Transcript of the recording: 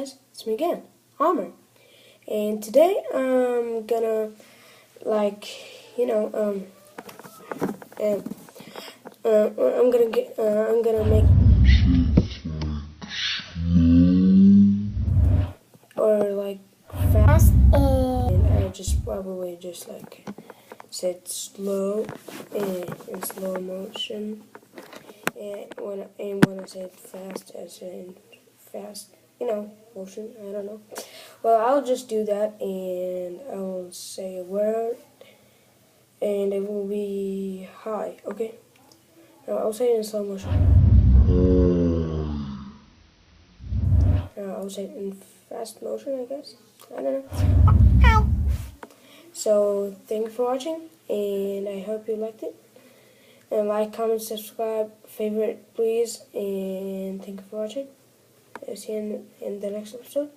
guys, it's me again, Homer. And today I'm gonna I'm gonna make or like fast, and I just probably just like said slow and in slow motion, and when I said fast, as in fast, motion. I don't know. Well, I'll just do that, and I'll say a word, and it will be hi. Okay. Now I'll say it in slow motion. Now I'll say it in fast motion, I guess. I don't know. So thank you for watching, and I hope you liked it. And like, comment, subscribe, favorite, please. And thank you for watching. See you in the next episode.